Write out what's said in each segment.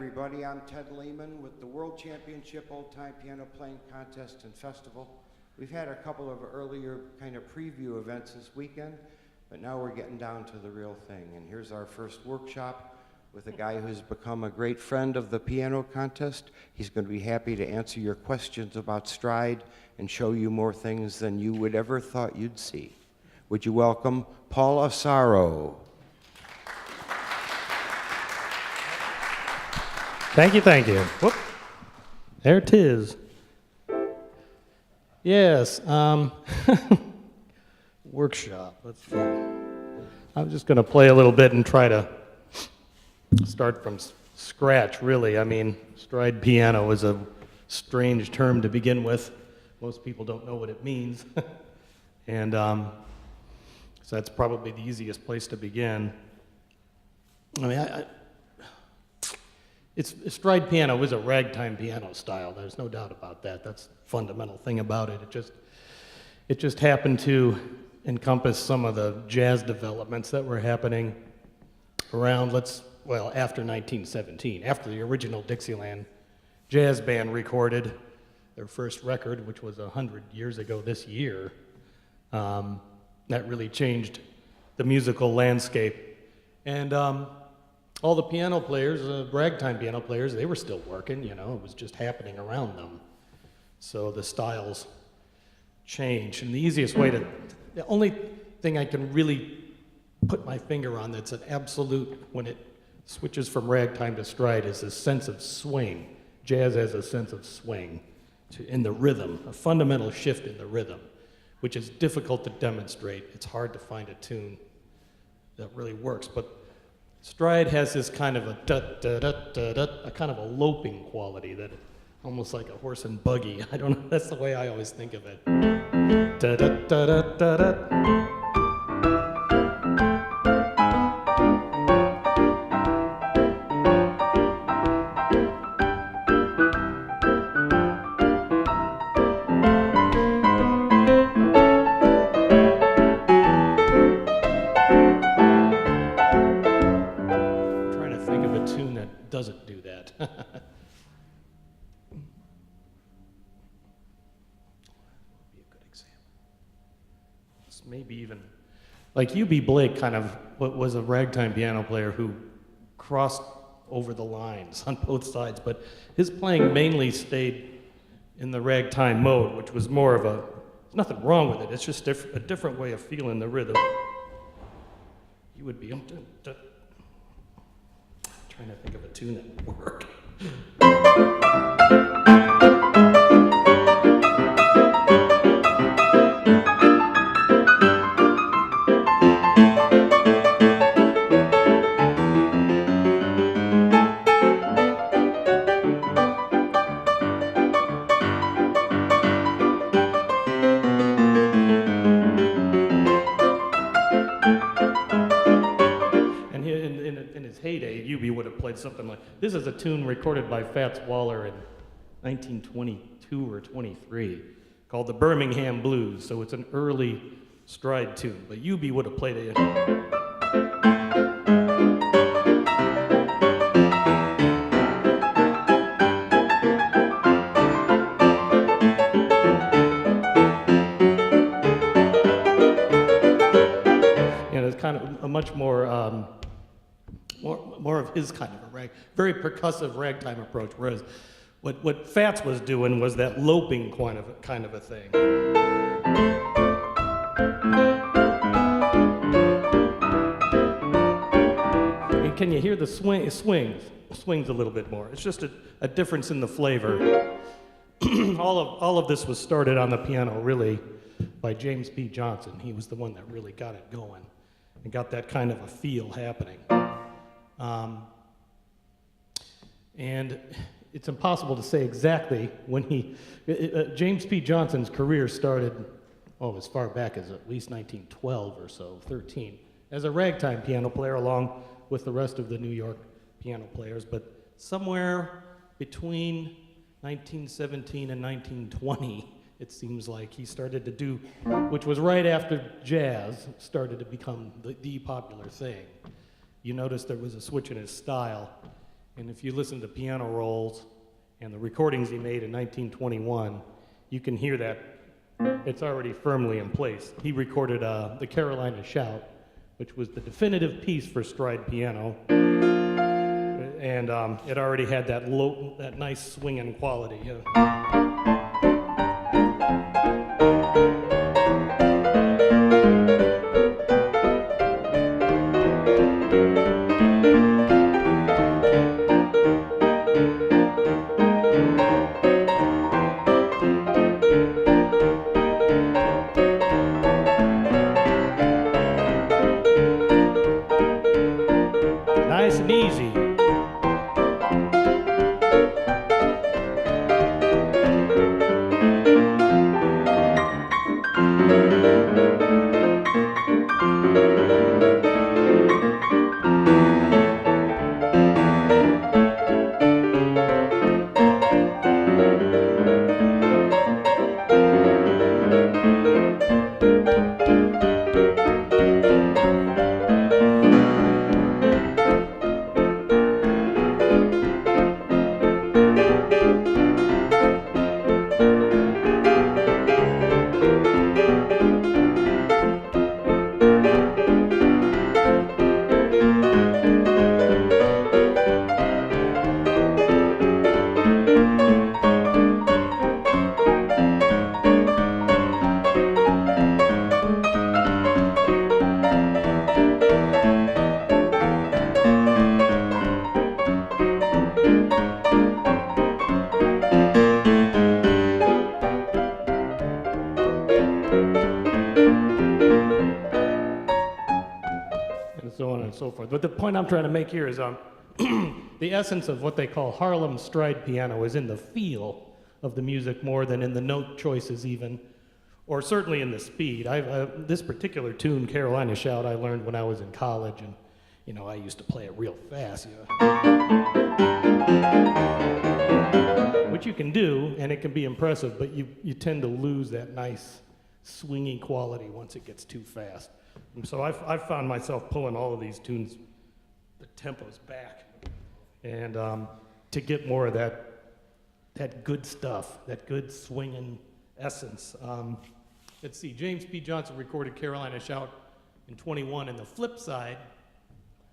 everybody. I'm Ted Lehman with the World Championship Old Time Piano Playing Contest and Festival. We've had a couple of earlier kind of preview events this weekend, but now we're getting down to the real thing. And here's our first workshop with a guy who's become a great friend of the piano contest. He's going to be happy to answer your questions about stride and show you more things than you would ever thought you'd see. Would you welcome Paul Asaro? Thank you, thank you. Whoop. There it is. Yes, workshop. Let's see. I'm just going to play a little bit and try to start from scratch, really. I mean, stride piano is a strange term to begin with. Most people don't know what it means. And so that's probably the easiest place to begin. I mean, stride piano is a ragtime piano style. There's no doubt about that. That's the fundamental thing about it. It just happened to encompass some of the jazz developments that were happening around, after 1917, after the original Dixieland Jazz Band recorded their first record, which was 100 years ago this year. That really changed the musical landscape. And all the piano players, ragtime piano players, they were still working, you know, it was just happening around them. So the styles changed. And the only thing I can really put my finger on that's an absolute, when it switches from ragtime to stride, is a sense of swing. Jazz has a sense of swing in the rhythm, a fundamental shift in the rhythm, which is difficult to demonstrate. It's hard to find a tune that really works. But stride has this kind of a a kind of a loping quality that almost like a horse and buggy. I don't know, that's the way I always think of it. Doesn't do that. Be a good example. This maybe even like U.B. Blake kind of was a ragtime piano player who crossed over the lines on both sides, but his playing mainly stayed in the ragtime mode, which was more of there's nothing wrong with it, it's just a different way of feeling the rhythm. You would be trying to think of a tune that would work. Something like this is a tune recorded by Fats Waller in 1922 or 23 called the Birmingham Blues. So it's an early stride tune, but U.B. would have played it. And it's kind of a much more more of his kind of a very percussive ragtime approach, whereas what Fats was doing was that loping kind of a thing. And can you hear the swings a little bit more? It's just a difference in the flavor. all of this was started on the piano really by James P. Johnson. He was the one that really got it going and got that kind of a feel happening. And it's impossible to say exactly when James P. Johnson's career started, as far back as at least 1912 or so, 13, as a ragtime piano player along with the rest of the New York piano players, but somewhere between 1917 and 1920, it seems like he started to do, which was right after jazz started to become the popular thing. You notice there was a switch in his style, And if you listen to piano rolls and the recordings he made in 1921, you can hear that it's already firmly in place. He recorded the Carolina Shout, which was the definitive piece for stride piano, and it already had that nice swinging quality. Nice and easy. And so on and so forth. But the point I'm trying to make here is the essence of what they call Harlem stride piano is in the feel of the music more than in the note choices even, or certainly in the speed. This particular tune, Carolina Shout, I learned when I was in college, and you know, I used to play it real fast, which you can do, and it can be impressive, but you tend to lose that nice swingy quality once it gets too fast. And so I've found myself pulling all of these tunes, the tempos back, and to get more of that good stuff, that good swinging essence. Let's see, James P. Johnson recorded Carolina Shout in 21, and the flip side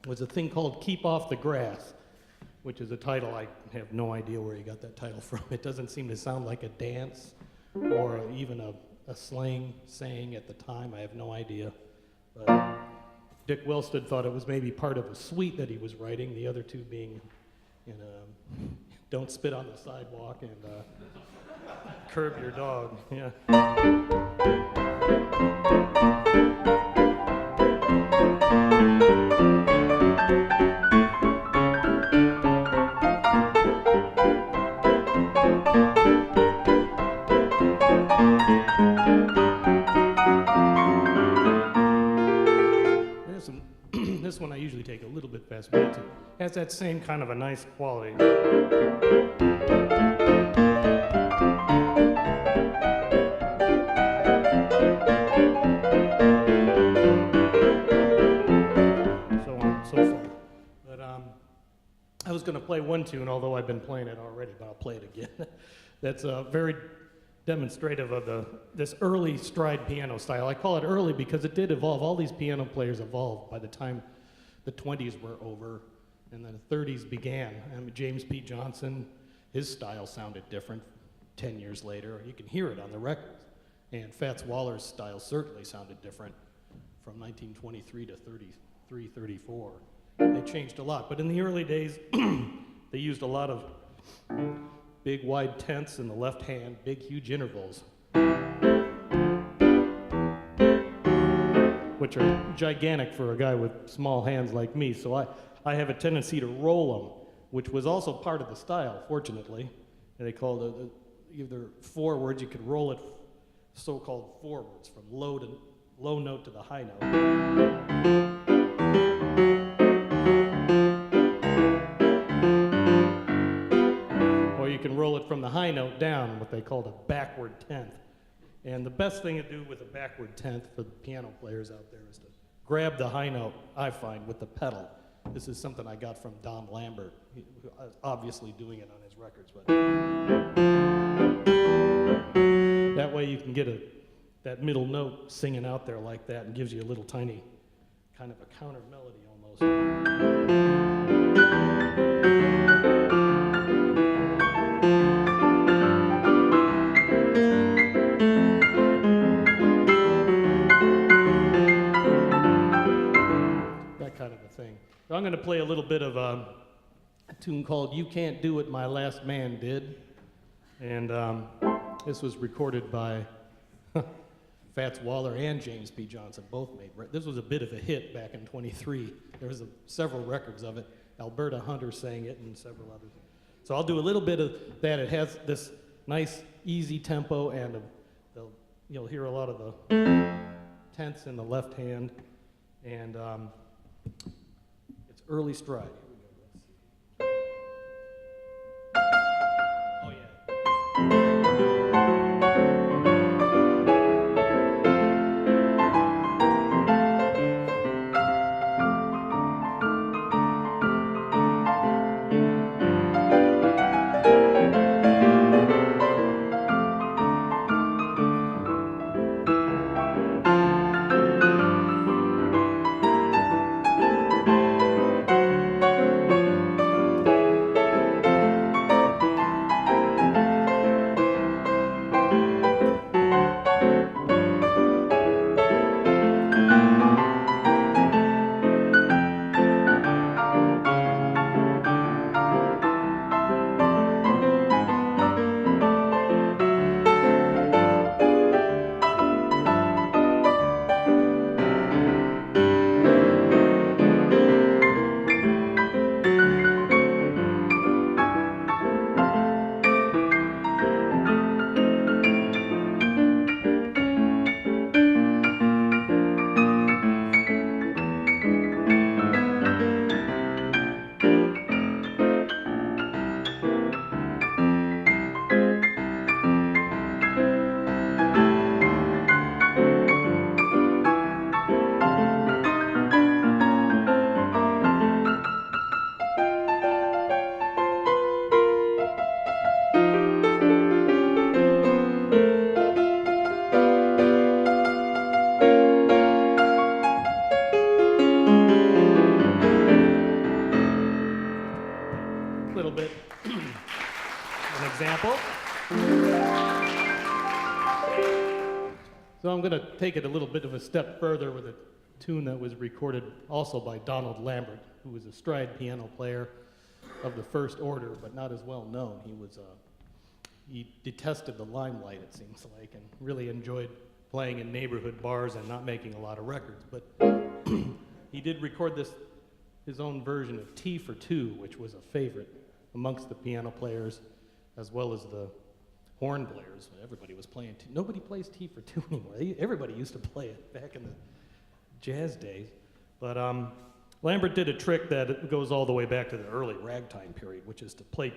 was a thing called Keep Off the Grass, which is a title I have no idea where he got that title from. It doesn't seem to sound like a dance or even a slang saying at the time. I have no idea. But Dick Wellstead thought it was maybe part of a suite that he was writing, the other two being Don't Spit on the Sidewalk and Curb Your Dog. Yeah. This one I usually take a little bit fast, but it has that same kind of a nice quality. So on and so forth. But I was going to play one tune, although I've been playing it already, but I'll play it again. That's very demonstrative of this early stride piano style. I call it early because it did evolve. All these piano players evolved by the time the 20s were over and then the 30s began. I mean, James P. Johnson, his style sounded different 10 years later. You can hear it on the records. And Fats Waller's style certainly sounded different from 1923 to 33, 34. They changed a lot. But in the early days, they used a lot of big wide tenths in the left hand, big huge intervals, which are gigantic for a guy with small hands like me. So I have a tendency to roll them, which was also part of the style, fortunately. And they called it either forwards, you could roll it so-called forwards, from low note to the high note. You can roll it from the high note down, what they called a backward tenth. And the best thing to do with a backward tenth for the piano players out there is to grab the high note, I find, with the pedal, This is something I got from Don Lambert, obviously doing it on his records, but that way you can get that middle note singing out there like that and gives you a little tiny kind of a counter melody almost. That kind of a thing. So I'm going to play a little bit of a tune called You Can't Do What My Last Man Did. And this was recorded by Fats Waller and James P. Johnson, both made. This was a bit of a hit back in '23. There was several records of it. Alberta Hunter sang it and several others. So I'll do a little bit of that. It has this nice, easy tempo, and you'll hear a lot of the tenths in the left hand, and it's early stride. Here we go. Let's see. Oh, yeah. Little bit an example. So I'm going to take it a little bit of a step further with a tune that was recorded also by Donald Lambert, who was a stride piano player of the first order, but not as well known. He detested the limelight, it seems like, and really enjoyed playing in neighborhood bars and not making a lot of records. But he did record his own version of Tea for Two, which was a favorite amongst the piano players, as well as the horn players. Everybody was playing. Nobody plays Tea for Two anymore. Everybody used to play it back in the jazz days. But Lambert did a trick that goes all the way back to the early ragtime period, which is to play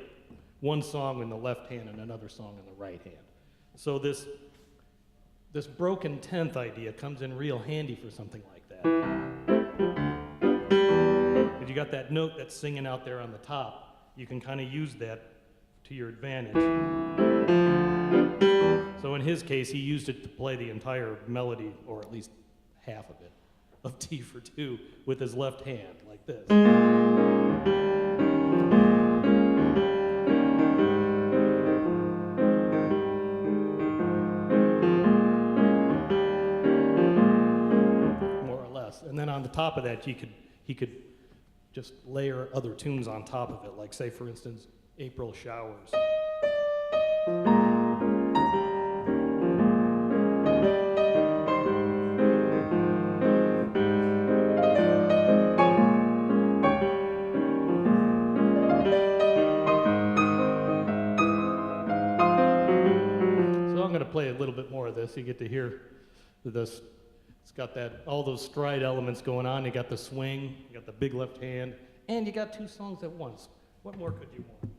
one song in the left hand and another song in the right hand. So this broken tenth idea comes in real handy for something like that. If you got that note that's singing out there on the top, you can kind of use that to your advantage. So in his case, he used it to play the entire melody, or at least half of it, of Tea for Two with his left hand, like this. More or less. And then on the top of that, he could just layer other tunes on top of it, like, say, for instance, April Showers. So I'm going to play a little bit more of this. You get to hear this. It's got all those stride elements going on. You got the swing, you got the big left hand, and you got two songs at once. What more could you want?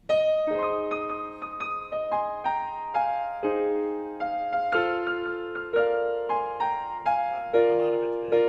I don't know. I'm out of it today.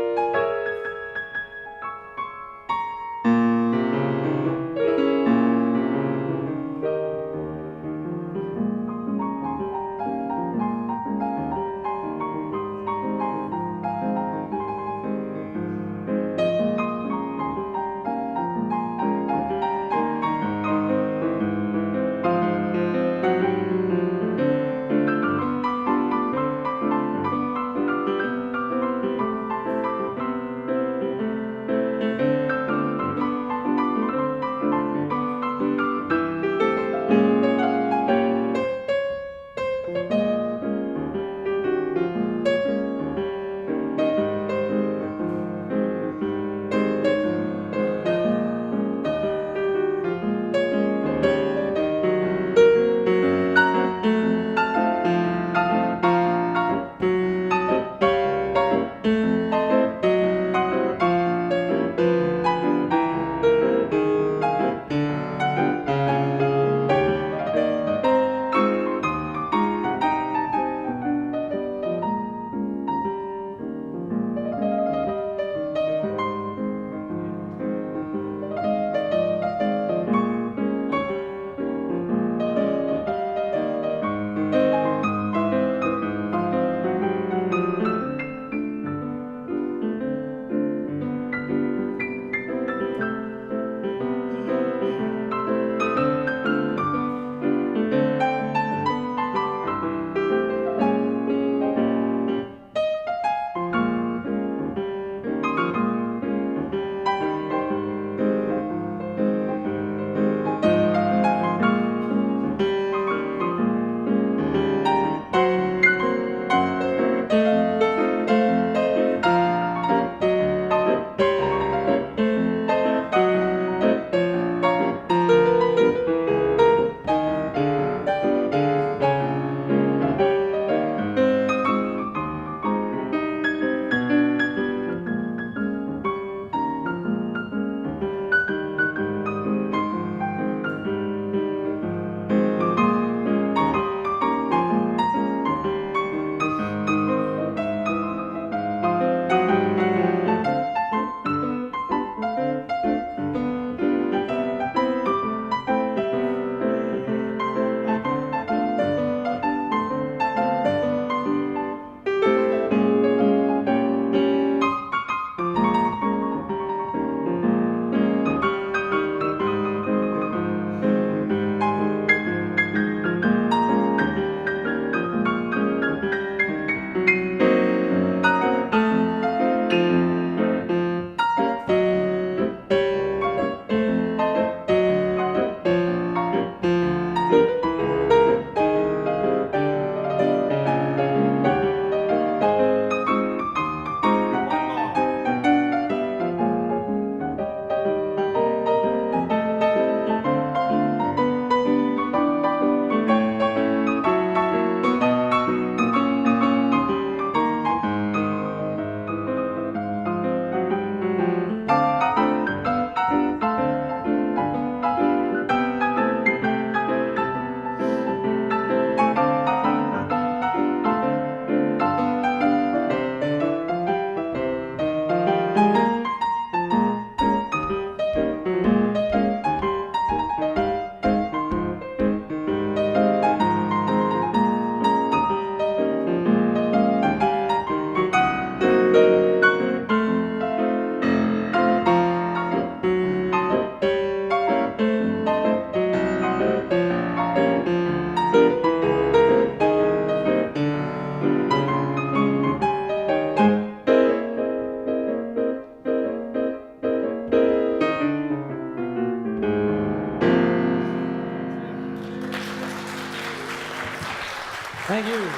Thank you.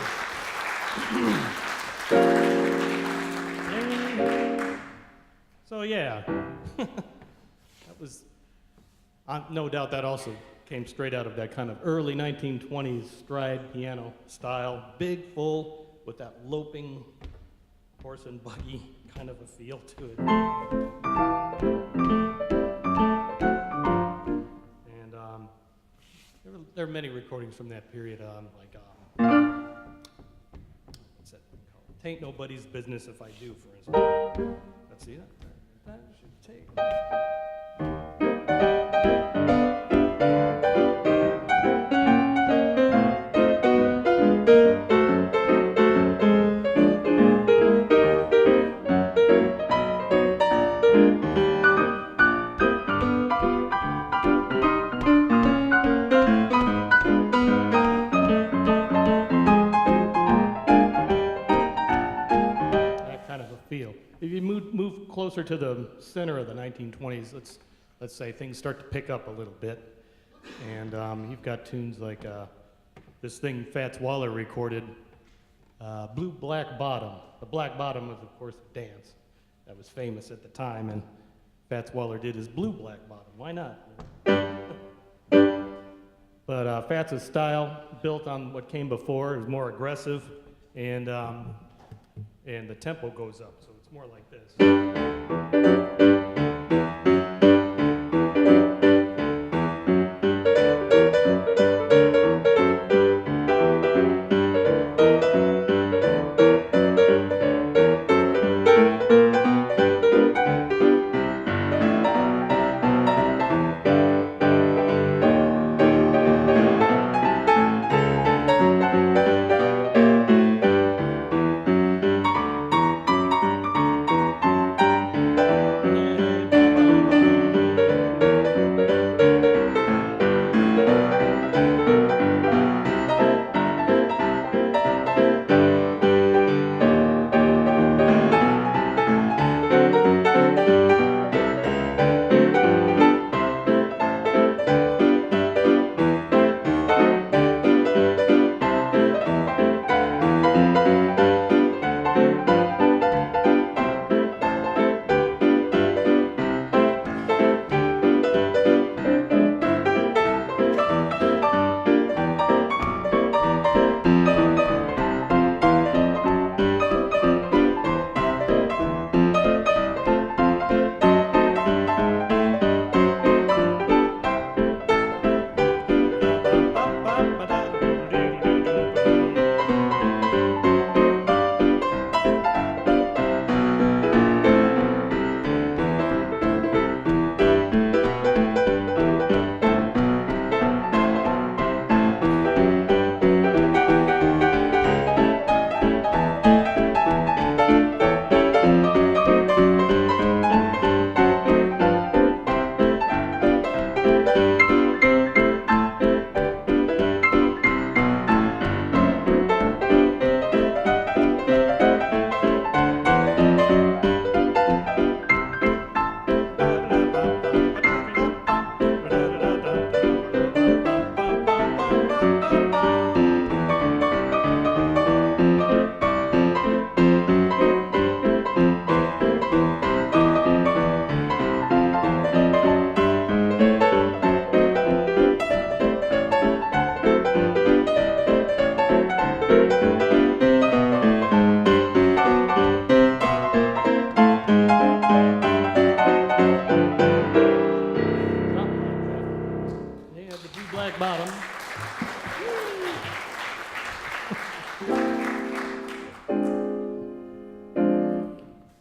So yeah, that was, no doubt that also came straight out of that kind of early 1920s stride piano style, big, full, with that loping horse and buggy kind of a feel to it. And there are many recordings from that period, like, what's that called? Tain't Nobody's Business If I Do, for instance. Let's see that. That should take. Feel. If you move closer to the center of the 1920s, let's say things start to pick up a little bit, and you've got tunes like this thing Fats Waller recorded, Blue Black Bottom. The Black Bottom was, of course, a dance that was famous at the time, and Fats Waller did his Blue Black Bottom. Why not? But Fats' style, built on what came before, is more aggressive, and the tempo goes up, so it's more like this.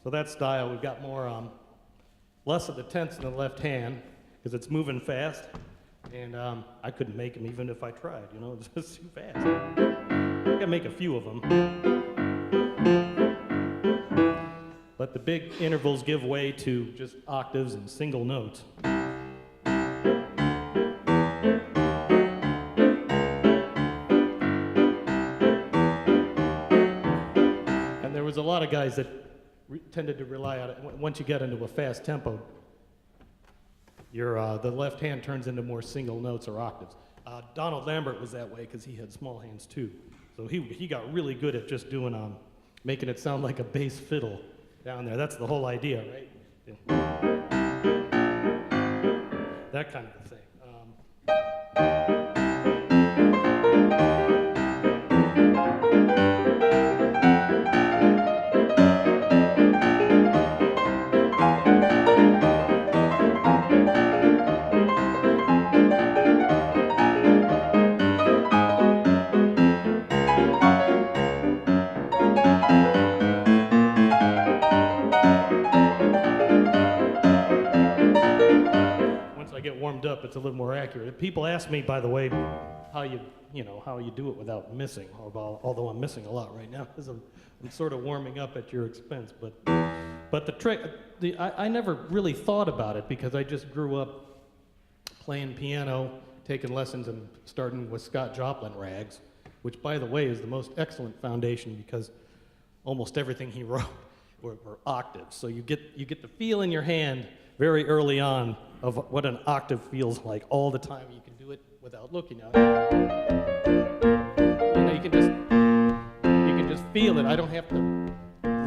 So that style, we've got more, less of the tenths in the left hand, because it's moving fast, and I couldn't make them even if I tried, you know, it's just too fast. I gotta make a few of them. But the big intervals give way to just octaves and single notes. And there was a lot of guys that tended to rely on it. Once you get into a fast tempo, the left hand turns into more single notes or octaves. Donald Lambert was that way because he had small hands too. So he got really good at just doing, making it sound like a bass fiddle down there. That's the whole idea, right? That kind of a thing. Once I get warmed up, it's a little more accurate. People ask me, by the way, how you do it without missing, although I'm missing a lot right now because I'm sort of warming up at your expense. But the trick, I never really thought about it because I just grew up playing piano, taking lessons, and starting with Scott Joplin rags, which, by the way, is the most excellent foundation because almost everything he wrote were octaves. So you get the feel in your hand very early on of what an octave feels like all the time. You can do it without looking at it. You can just feel it. I don't have to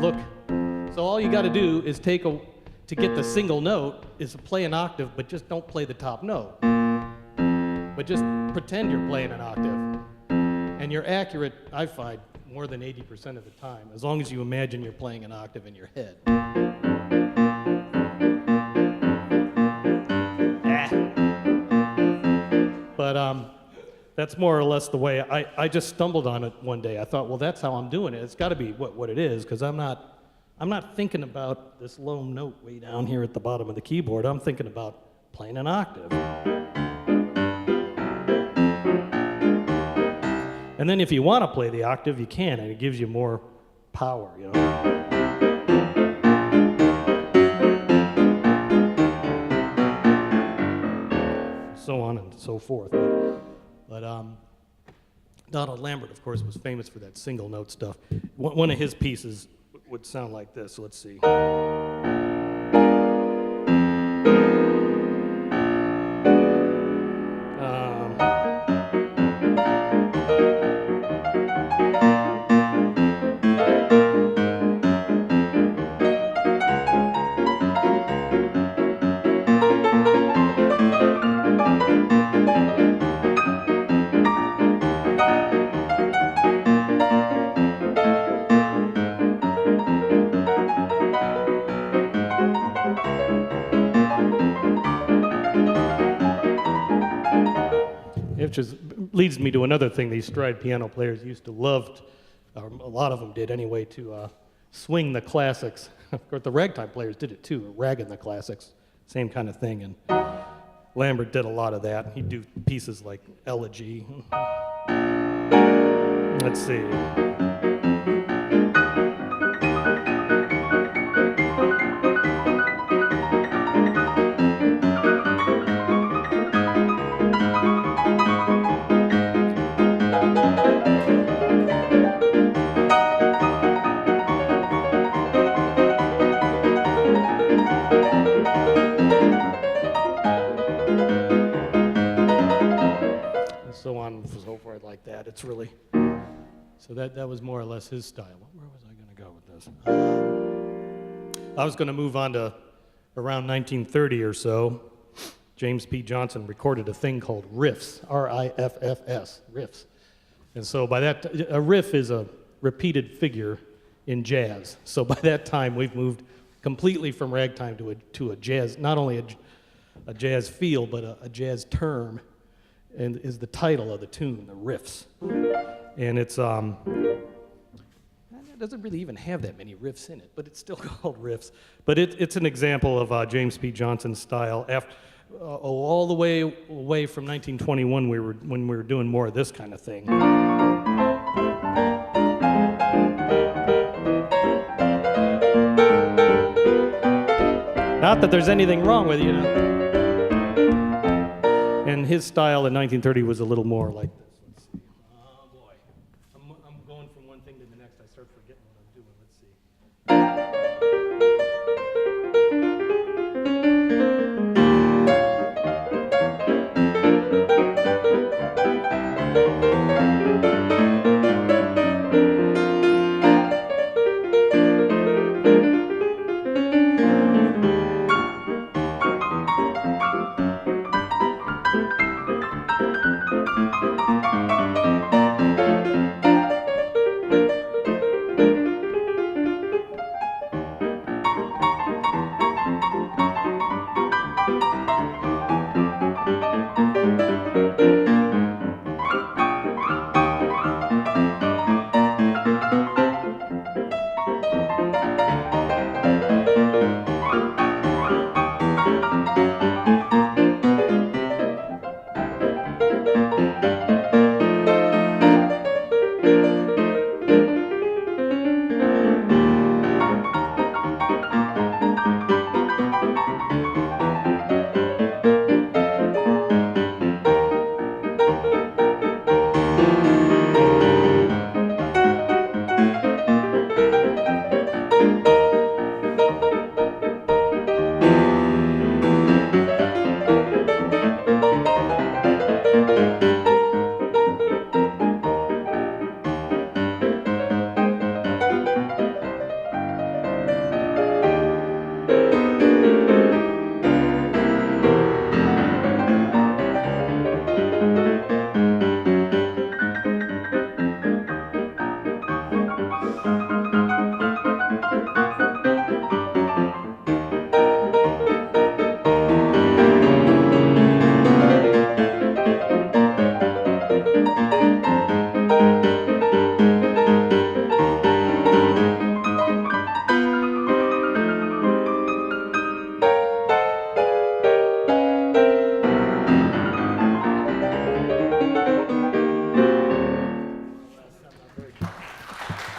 look. So all you got to do is to get the single note is to play an octave, but just don't play the top note. But just pretend you're playing an octave. And you're accurate, I find, more than 80% of the time, as long as you imagine you're playing an octave in your head. But that's more or less the way I just stumbled on it one day. I thought, well, that's how I'm doing it. It's got to be what it is, because I'm not thinking about this lone note way down here at the bottom of the keyboard. I'm thinking about playing an octave. And then if you want to play the octave, you can, and it gives you more power, you know. So on and so forth. But Donald Lambert, of course, was famous for that single note stuff. One of his pieces would sound like this. Let's see. Which leads me to another thing these stride piano players used to love, or a lot of them did anyway, to swing the classics. Of course, the ragtime players did it too, ragging the classics, same kind of thing. And Lambert did a lot of that. He'd do pieces like Elegy. Let's see. So on and so forth like that. It's really, so that was more or less his style. Where was I going to go with this? I was going to move on to around 1930 or so. James P. Johnson recorded a thing called riffs, R-I-F-F-S, riffs. And so by that, a riff is a repeated figure in jazz. So by that time, we've moved completely from ragtime to a jazz, not only a jazz feel, but a jazz term. And is the title of the tune, the riffs. And it doesn't really even have that many riffs in it, but it's still called riffs. But it's an example of James P. Johnson's style. All the way away from 1921, when we were doing more of this kind of thing. Not that there's anything wrong with it, you know. And his style in 1930 was a little more like this. Let's see. Oh boy. I'm going from one thing to the next. I start forgetting what I'm doing. Let's see.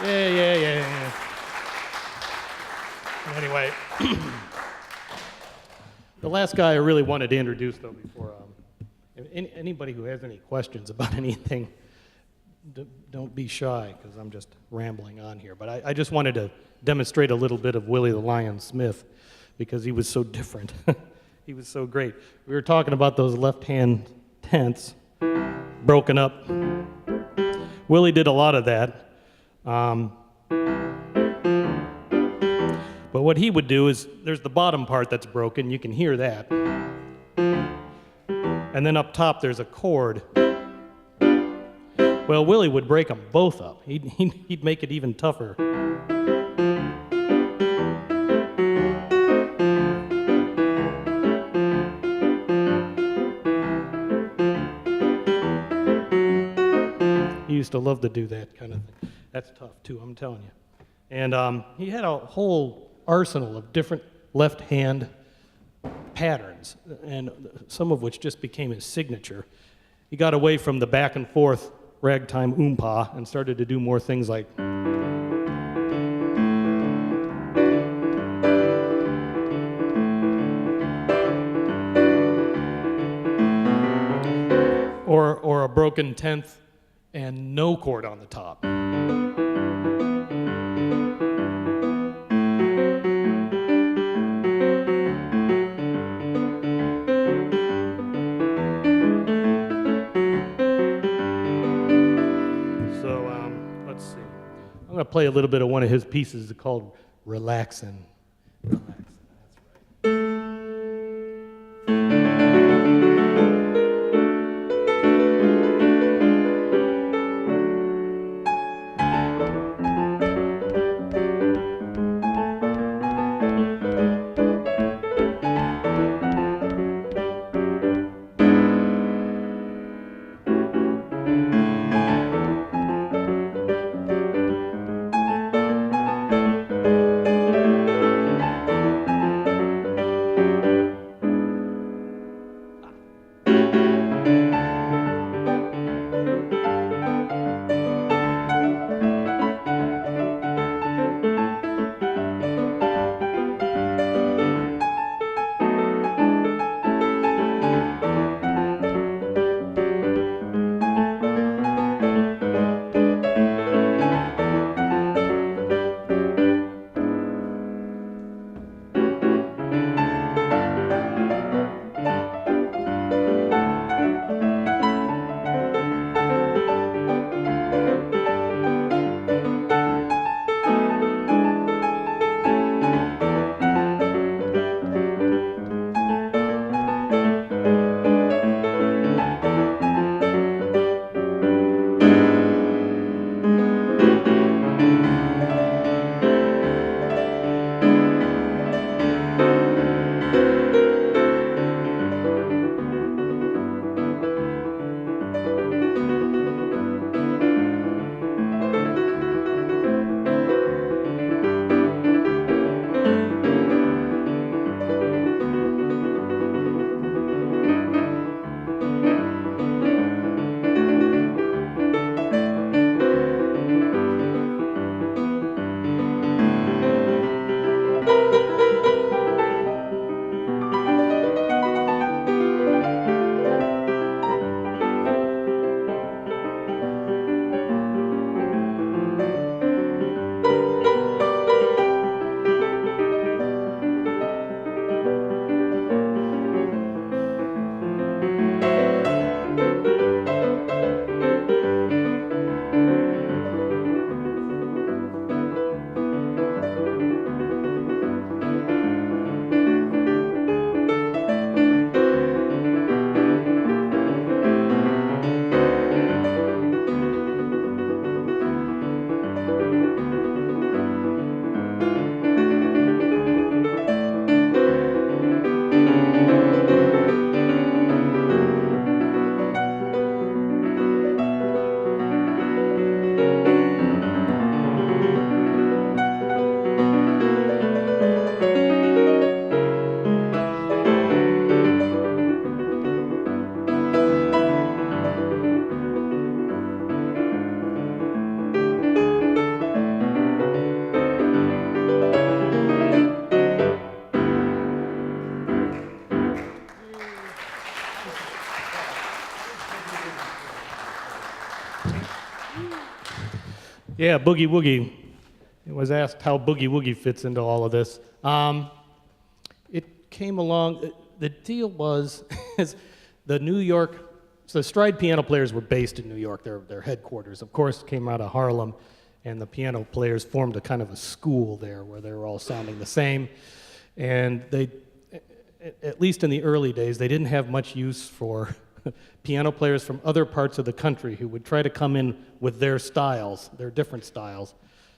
Yeah. Anyway, the last guy I really wanted to introduce, though, before anybody who has any questions about anything, don't be shy, because I'm just rambling on here. But I just wanted to demonstrate a little bit of Willie the Lion Smith, because he was so different. He was so great. We were talking about those left-hand tents, broken up. Willie did a lot of that. But what he would do is, there's the bottom part that's broken, you can hear that. And then up top there's a chord. Well, Willie would break them both up. He'd make it even tougher. He used to love to do that kind of thing. That's tough too, I'm telling you. And he had a whole arsenal of different left-hand patterns, and some of which just became his signature. He got away from the back and forth ragtime oompa and started to do more things like or a broken tenth and no chord on the top. Let's see. I'm going to play a little bit of one of his pieces called Relaxin'. Relaxin', that's right. Yeah, Boogie Woogie. It was asked how Boogie Woogie fits into all of this. It came along, the deal was, is the New York, so the Stride piano players were based in New York, their headquarters, of course, came out of Harlem, and the piano players formed a kind of a school there where they were all sounding the same. And they, at least in the early days, they didn't have much use for piano players from other parts of the country who would try to come in with their styles, their different styles.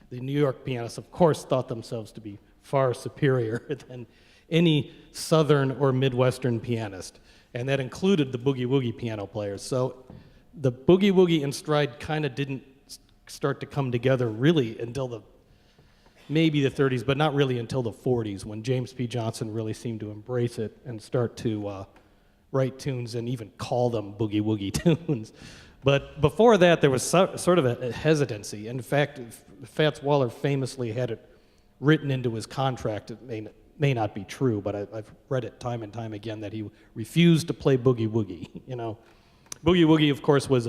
The New York pianists, of course, thought themselves to be far superior than any Southern or Midwestern pianist, and that included the Boogie Woogie piano players. So the Boogie Woogie and Stride kind of didn't start to come together really until maybe the 30s, but not really until the 40s, when James P. Johnson really seemed to embrace it and start to write tunes and even call them Boogie Woogie tunes. But before that, there was sort of a hesitancy. In fact, Fats Waller famously had it written into his contract. It may not be true, but I've read it time and time again that he refused to play Boogie Woogie. You know, Boogie Woogie, of course, was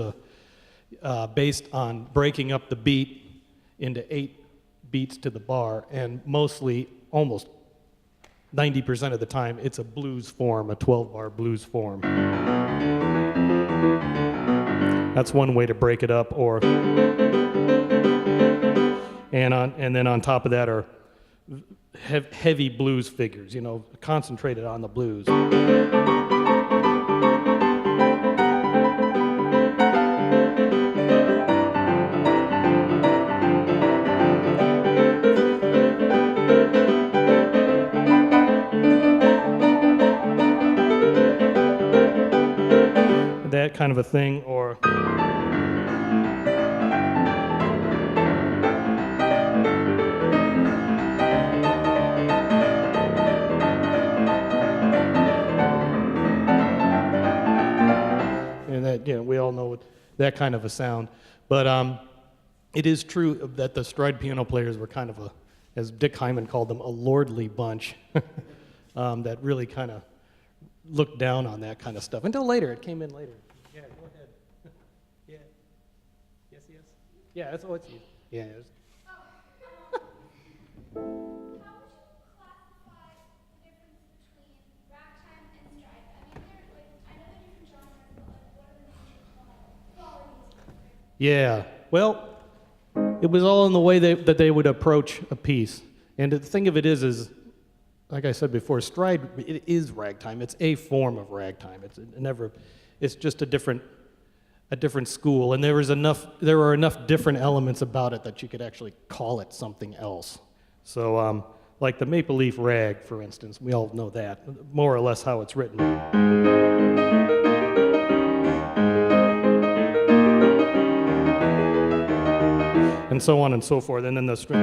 based on breaking up the beat into 8 beats to the bar, and mostly, almost 90% of the time, it's a blues form, a 12-bar blues form. That's one way to break it up, and then on top of that are heavy blues figures, you know, concentrated on the blues. That kind of a thing, or and that, you know, we all know that kind of a sound. But it is true that the Stride piano players were kind of as Dick Hyman called them, a lordly bunch that really kind of looked down on that kind of stuff. Until later, it came in later. Yeah, go ahead. Yeah. Yes, yes. Yeah, that's all it's you. Yeah. It's, How would you classify the difference between ragtime and stride? I mean, I know they're different genres, but what are the major qualities? yeah. Well, it was all in the way that they would approach a piece. And the thing of it is like I said before, stride, it is ragtime. It's a form of ragtime. It's just a different school, and there are enough different elements about it that you could actually call it something else. So, like the Maple Leaf Rag, for instance, we all know that, more or less how it's written. And so on and so forth, and then the string.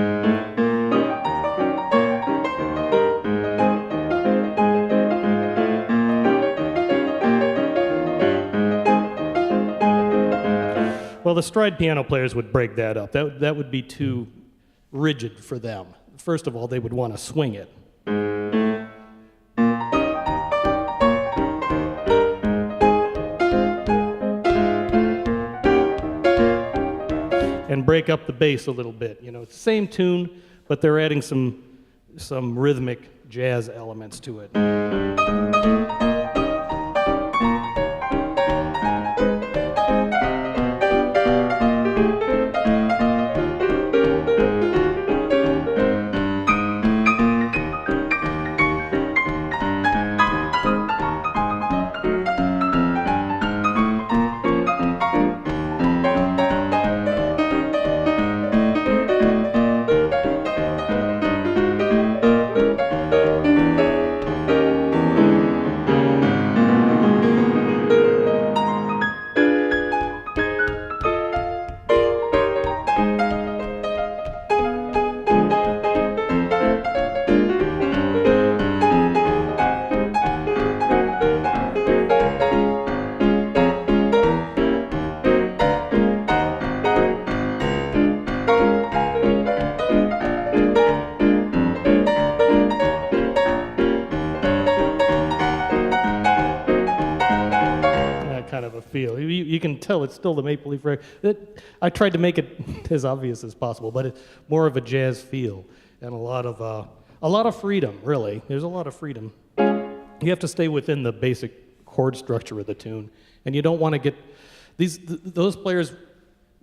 Well, the Stride piano players would break that up. That would be too rigid for them. First of all, they would want to swing it. And break up the bass a little bit. You know, it's the same tune, but they're adding some rhythmic jazz elements to it. tell it's still the Maple Leaf Rag. I tried to make it as obvious as possible, but it's more of a jazz feel and a lot of freedom, really. There's a lot of freedom. You have to stay within the basic chord structure of the tune, and you don't want to get those players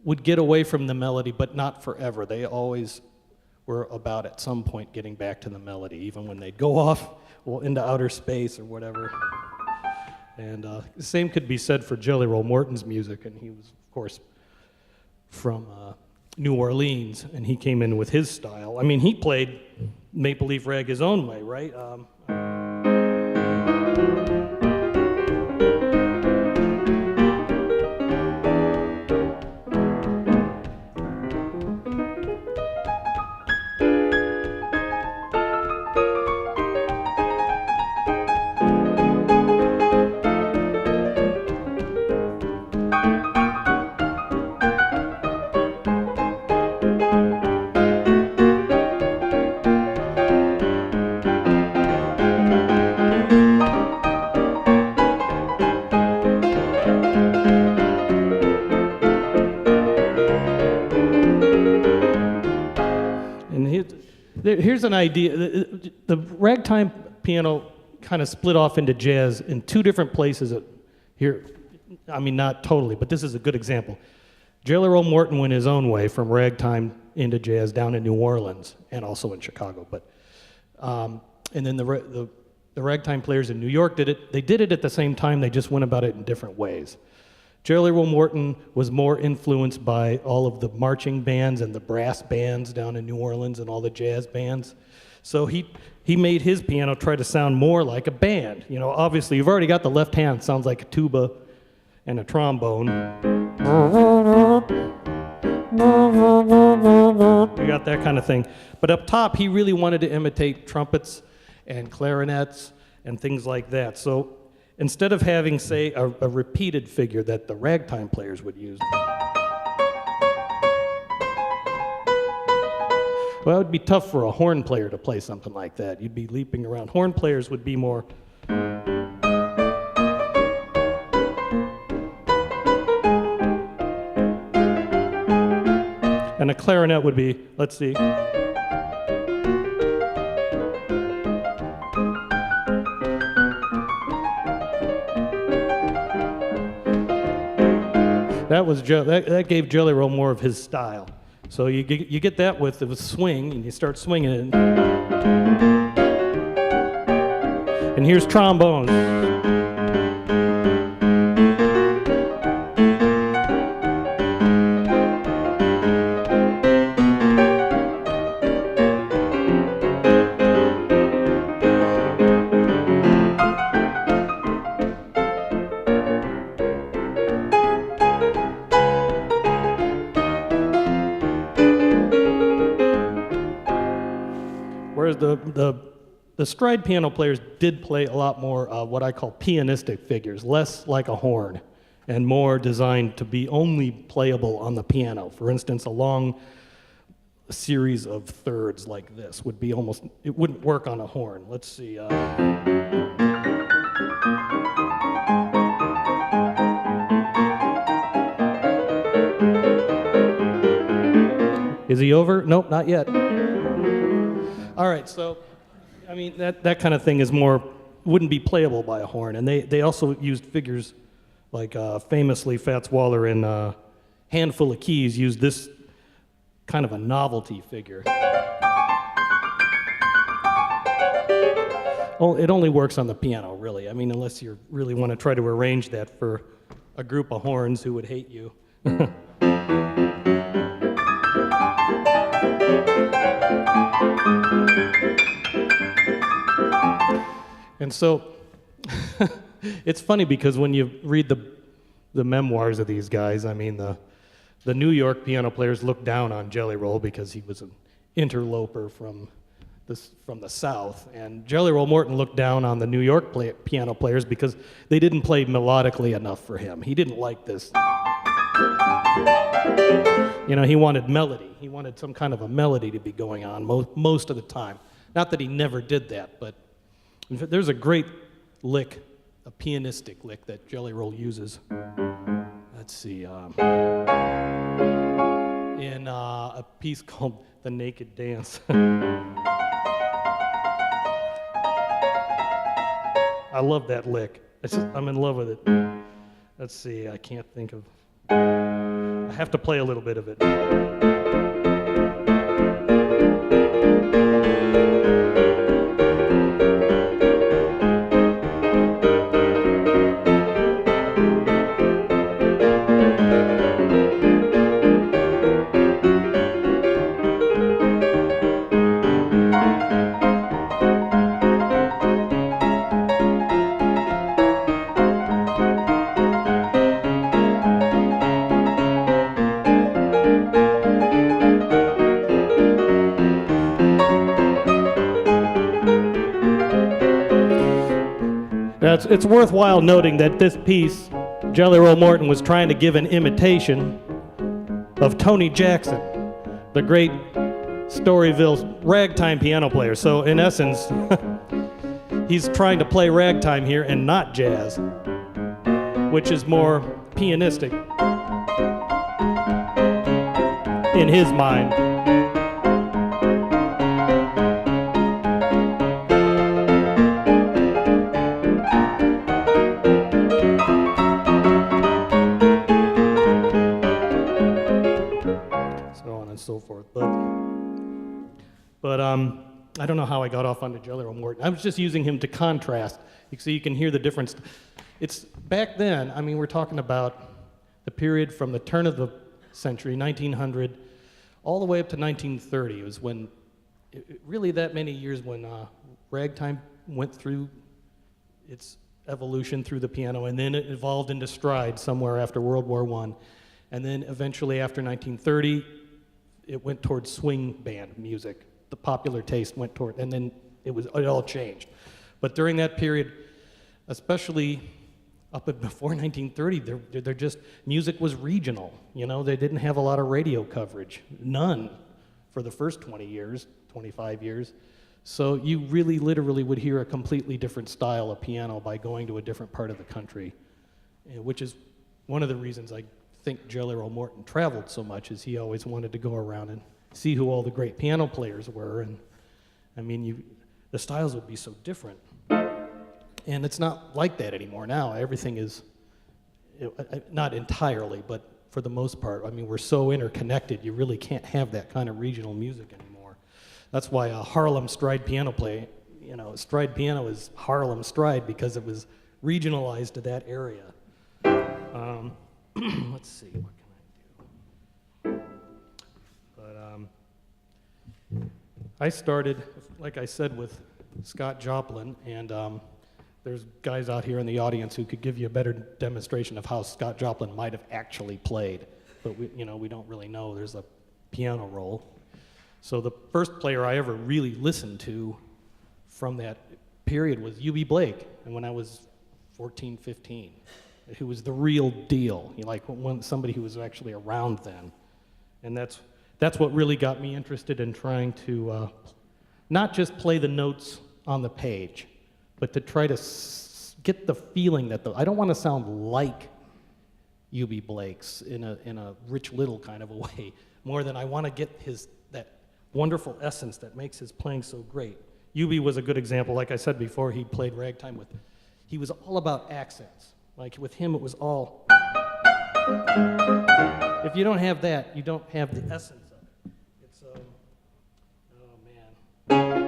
would get away from the melody, but not forever. They always were about at some point getting back to the melody, even when they'd go off into outer space or whatever. And the same could be said for Jelly Roll Morton's music, and he was, of course, from New Orleans, and he came in with his style. I mean, he played Maple Leaf Rag his own way, right? Here's an idea. The ragtime piano kind of split off into jazz in two different places here. I mean, not totally, but this is a good example. Jelly Roll Morton went his own way from ragtime into jazz down in New Orleans and also in Chicago. But and then the ragtime players in New York did it. They did it at the same time. They just went about it in different ways. Jelly Roll Morton was more influenced by all of the marching bands and the brass bands down in New Orleans and all the jazz bands. So he made his piano try to sound more like a band. You know, obviously you've already got the left hand sounds like a tuba and a trombone. You got that kind of thing. But up top, he really wanted to imitate trumpets and clarinets and things like that. So instead of having, say, a repeated figure that the ragtime players would use, well, it would be tough for a horn player to play something like that. You'd be leaping around. Horn players would be more. And a clarinet would be, let's see. That gave Jelly Roll more of his style. So you get that with the swing, and you start swinging it. And here's trombone. Whereas the stride piano players did play a lot more what I call pianistic figures, less like a horn, and more designed to be only playable on the piano. For instance, a long series of thirds like this would be almost, it wouldn't work on a horn. Let's see. Is he over? Nope, not yet. All right, so, I mean, that kind of thing is more, wouldn't be playable by a horn. And they also used figures like famously Fats Waller in Handful of Keys used this kind of a novelty figure. Oh, it only works on the piano, really. I mean, unless you really want to try to arrange that for a group of horns who would hate you. And so, it's funny because when you read the memoirs of these guys, I mean, the New York piano players looked down on Jelly Roll because he was an interloper from the South, and Jelly Roll Morton looked down on the New York piano players because they didn't play melodically enough for him. He didn't like this. You know, he wanted melody. He wanted some kind of a melody to be going on most of the time. Not that he never did that, but there's a great lick, a pianistic lick that Jelly Roll uses. let's see, in a piece called The Naked Dance. I love that lick. I'm in love with it. Let's see, I can't think of... I have to play a little bit of it. It's worthwhile noting that this piece, Jelly Roll Morton was trying to give an imitation of Tony Jackson, the great Storyville ragtime piano player. So in essence, he's trying to play ragtime here and not jazz, which is more pianistic in his mind. So forth, but I don't know how I got off onto Jelly Roll Morton. I was just using him to contrast. You can hear the difference. It's back then. I mean, we're talking about the period from the turn of the century, 1900, all the way up to 1930. It was when, really that many years when ragtime went through its evolution through the piano, and then it evolved into stride somewhere after World War I, and then eventually after 1930. It went towards swing band music. The popular taste went toward, and then it all changed. But during that period, especially up before 1930, they're just, music was regional. You know, they didn't have a lot of radio coverage, none, for the first 20 years, 25 years. So you really literally would hear a completely different style of piano by going to a different part of the country, which is one of the reasons I think Jelly Roll Morton traveled so much, is he always wanted to go around and see who all the great piano players were. And I mean, the styles would be so different. And it's not like that anymore now. Everything is, not entirely, but for the most part. I mean, we're so interconnected, you really can't have that kind of regional music anymore. That's why a Harlem stride piano play, you know, stride piano is Harlem stride because it was regionalized to that area. Let's see, what can I do? But I started, like I said, with Scott Joplin, and there's guys out here in the audience who could give you a better demonstration of how Scott Joplin might have actually played, but we don't really know. There's a piano roll. So the first player I ever really listened to from that period was U.B. Blake, and when I was 14, 15. Who was the real deal, somebody who was actually around then. And that's what really got me interested in trying to not just play the notes on the page, but to try to get the feeling that I don't want to sound like U.B. Blake's in a Rich Little kind of a way, more than I want to get that wonderful essence that makes his playing so great. U.B. was a good example. Like I said before, he played ragtime he was all about accents. Like with him, it was all. If you don't have that, you don't have the essence of it. It's, oh man.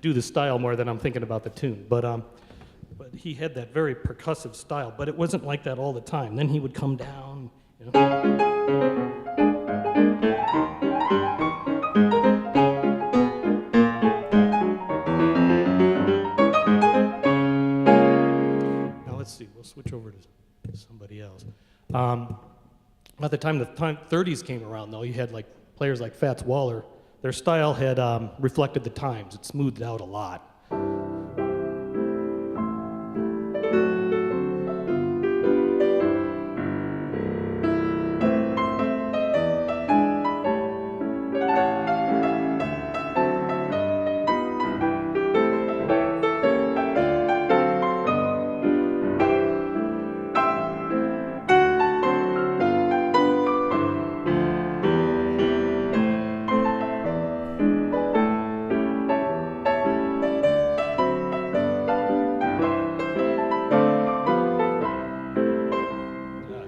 Do the style more than I'm thinking about the tune, but he had that very percussive style, but it wasn't like that all the time. Then he would come down, you know. switch over to somebody else. By the time the 30s came around, though, you had like players like Fats Waller. Their style had reflected the times. It smoothed out a lot. I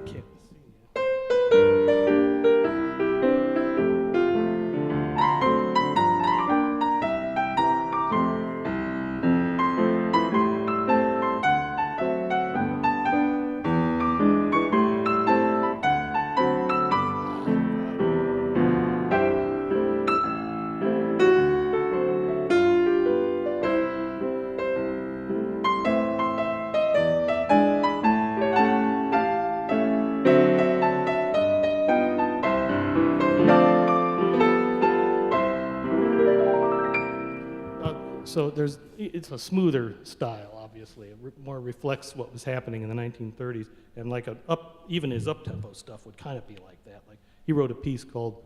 can't see. So it's a smoother style, obviously. It more reflects what was happening in the 1930s, and like even his up-tempo stuff would kind of be like that. Like he wrote a piece called.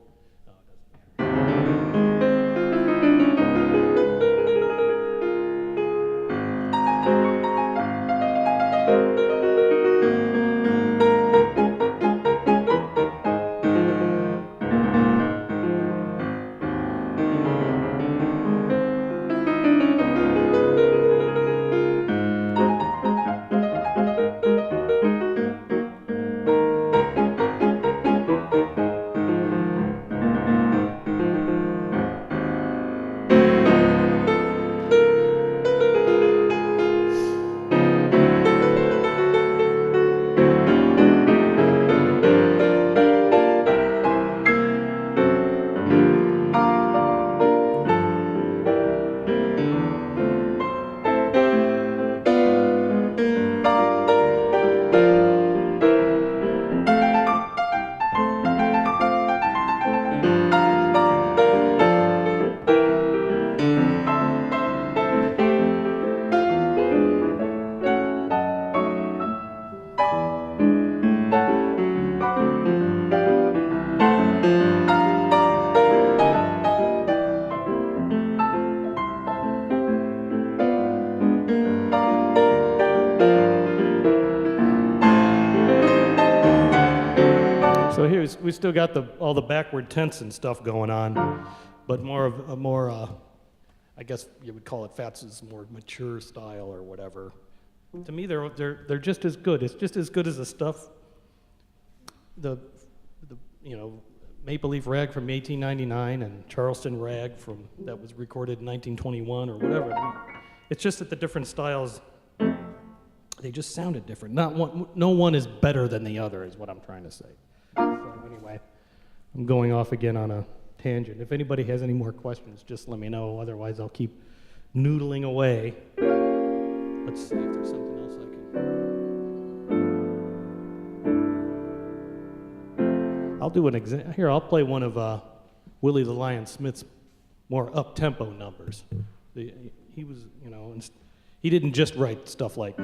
So here's, we still got all the backward tense and stuff going on, but more of a I guess you would call it Fats's more mature style or whatever. To me, they're just as good. It's just as good as the stuff, the Maple Leaf Rag from 1899 and Charleston Rag that was recorded in 1921 or whatever. It's just that the different styles, they just sounded different. No one is better than the other, is what I'm trying to say. So anyway, I'm going off again on a tangent. If anybody has any more questions, just let me know. Otherwise, I'll keep noodling away. Let's see if there's something else I can. I'll do an example. Here, I'll play one of Willie the Lion Smith's more up-tempo numbers. He was, he didn't just write stuff like.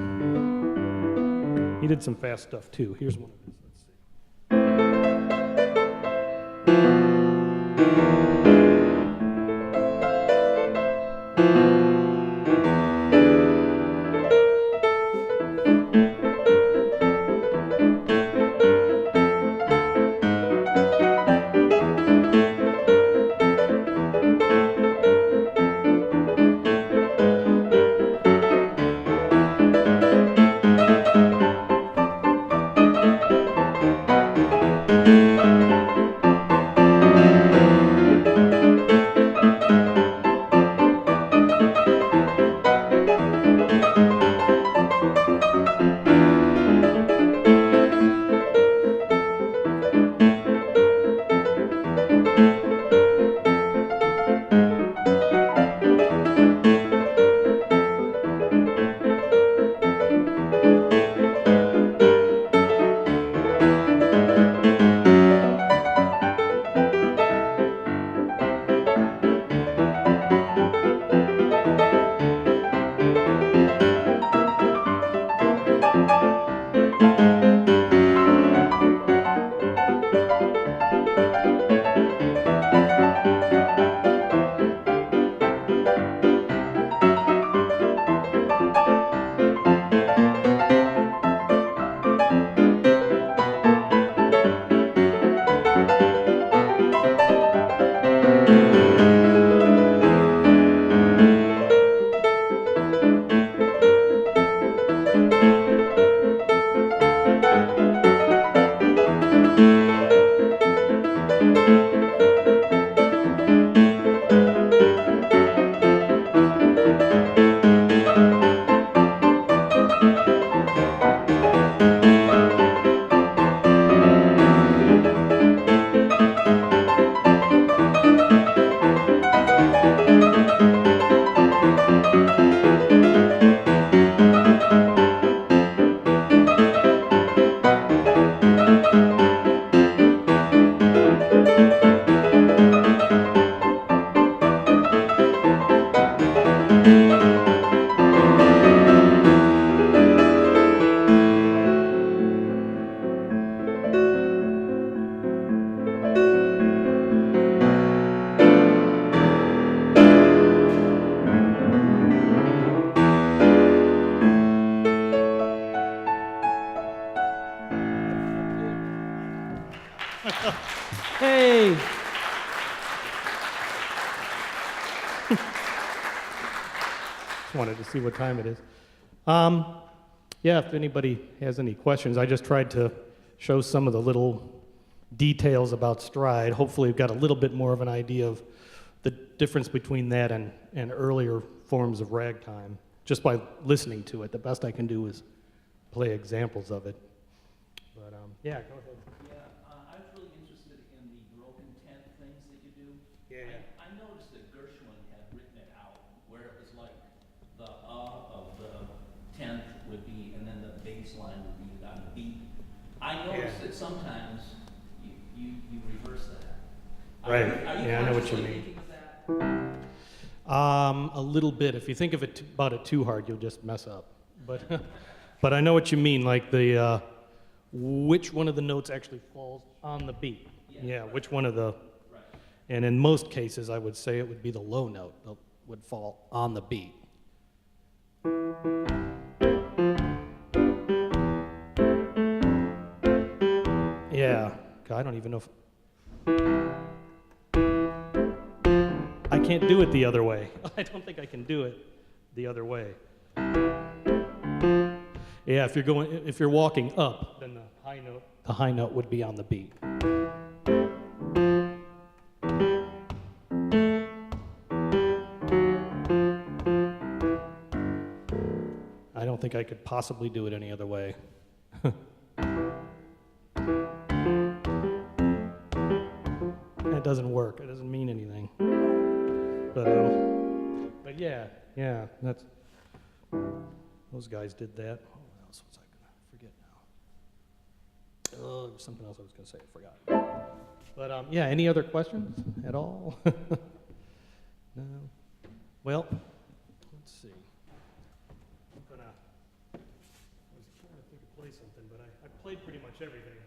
He did some fast stuff too. Here's one of his. Let's see. Yay! Just wanted to see what time it is. Yeah, if anybody has any questions, I just tried to show some of the little details about stride. Hopefully, you've got a little bit more of an idea of the difference between that and earlier forms of ragtime, just by listening to it. The best I can do is play examples of it. But yeah, go ahead. Yeah, I was really interested in the broken tenth things that you do. Yeah. I noticed that Gershwin had written it out, where it was like the of the tenth would be, and then the bass line would be on the beat. I noticed that sometimes you reverse that. Right. Are you Yeah, I know what you consciously mean. thinking of that? A little bit. If you think of it about it too hard, you'll just mess up. But but I know what you mean. Like the which one of the notes actually falls on the beat? Yeah. Right. Which one of the? Right. And in most cases, I would say it would be the low note that would fall on the beat. Yeah. God, I don't even know if. I can't do it the other way. I don't think I can do it the other way. Yeah, if you're walking up, then the high note would be on the beat. I don't think I could possibly do it any other way. That doesn't work. It doesn't mean anything. But yeah, that's those guys did that. What else was I gonna forget now? Oh, there was something else I was gonna say. I forgot. But yeah, any other questions at all? No. Well, let's see. I was trying to think of play something, but I played pretty much everything.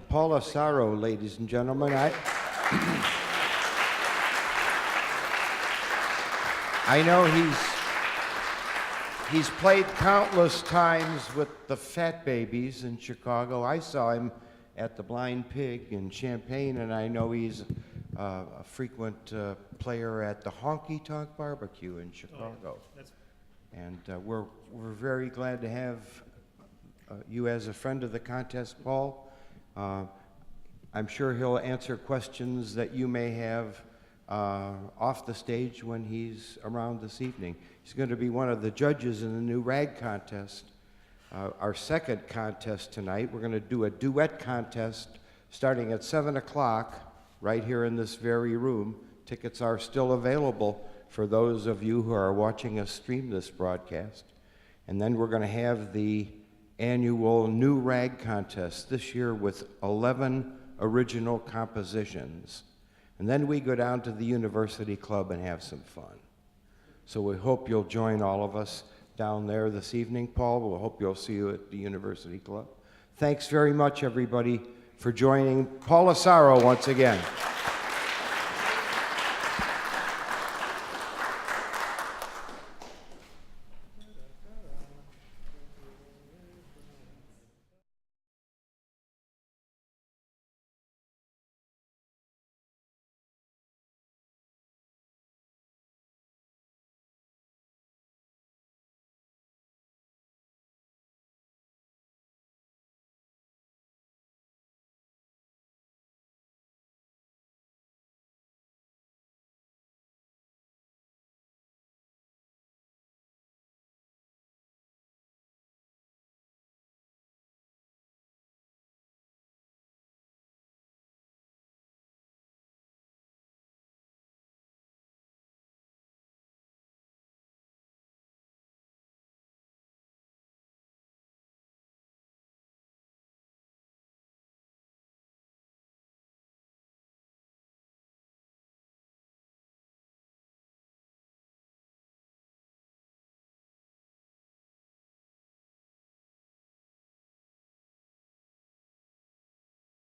Paul Asaro, ladies and gentlemen. I know he's played countless times with the Fat Babies in Chicago. I saw him at the Blind Pig in Champaign, and I know he's a frequent player at the Honky Tonk Barbecue in Chicago. And we're very glad to have you as a friend of the contest, Paul. I'm sure he'll answer questions that you may have off the stage when he's around this evening. He's going to be one of the judges in the new rag contest, our second contest tonight. We're going to do a duet contest starting at 7 o'clock right here in this very room. Tickets are still available for those of you who are watching us stream this broadcast. And then we're going to have the annual new rag contest this year with 11 original compositions. And then we go down to the University Club and have some fun. So we hope you'll join all of us down there this evening, Paul. We'll hope you'll see you at the University Club. Thanks very much, everybody, for joining Paul Asaro once again.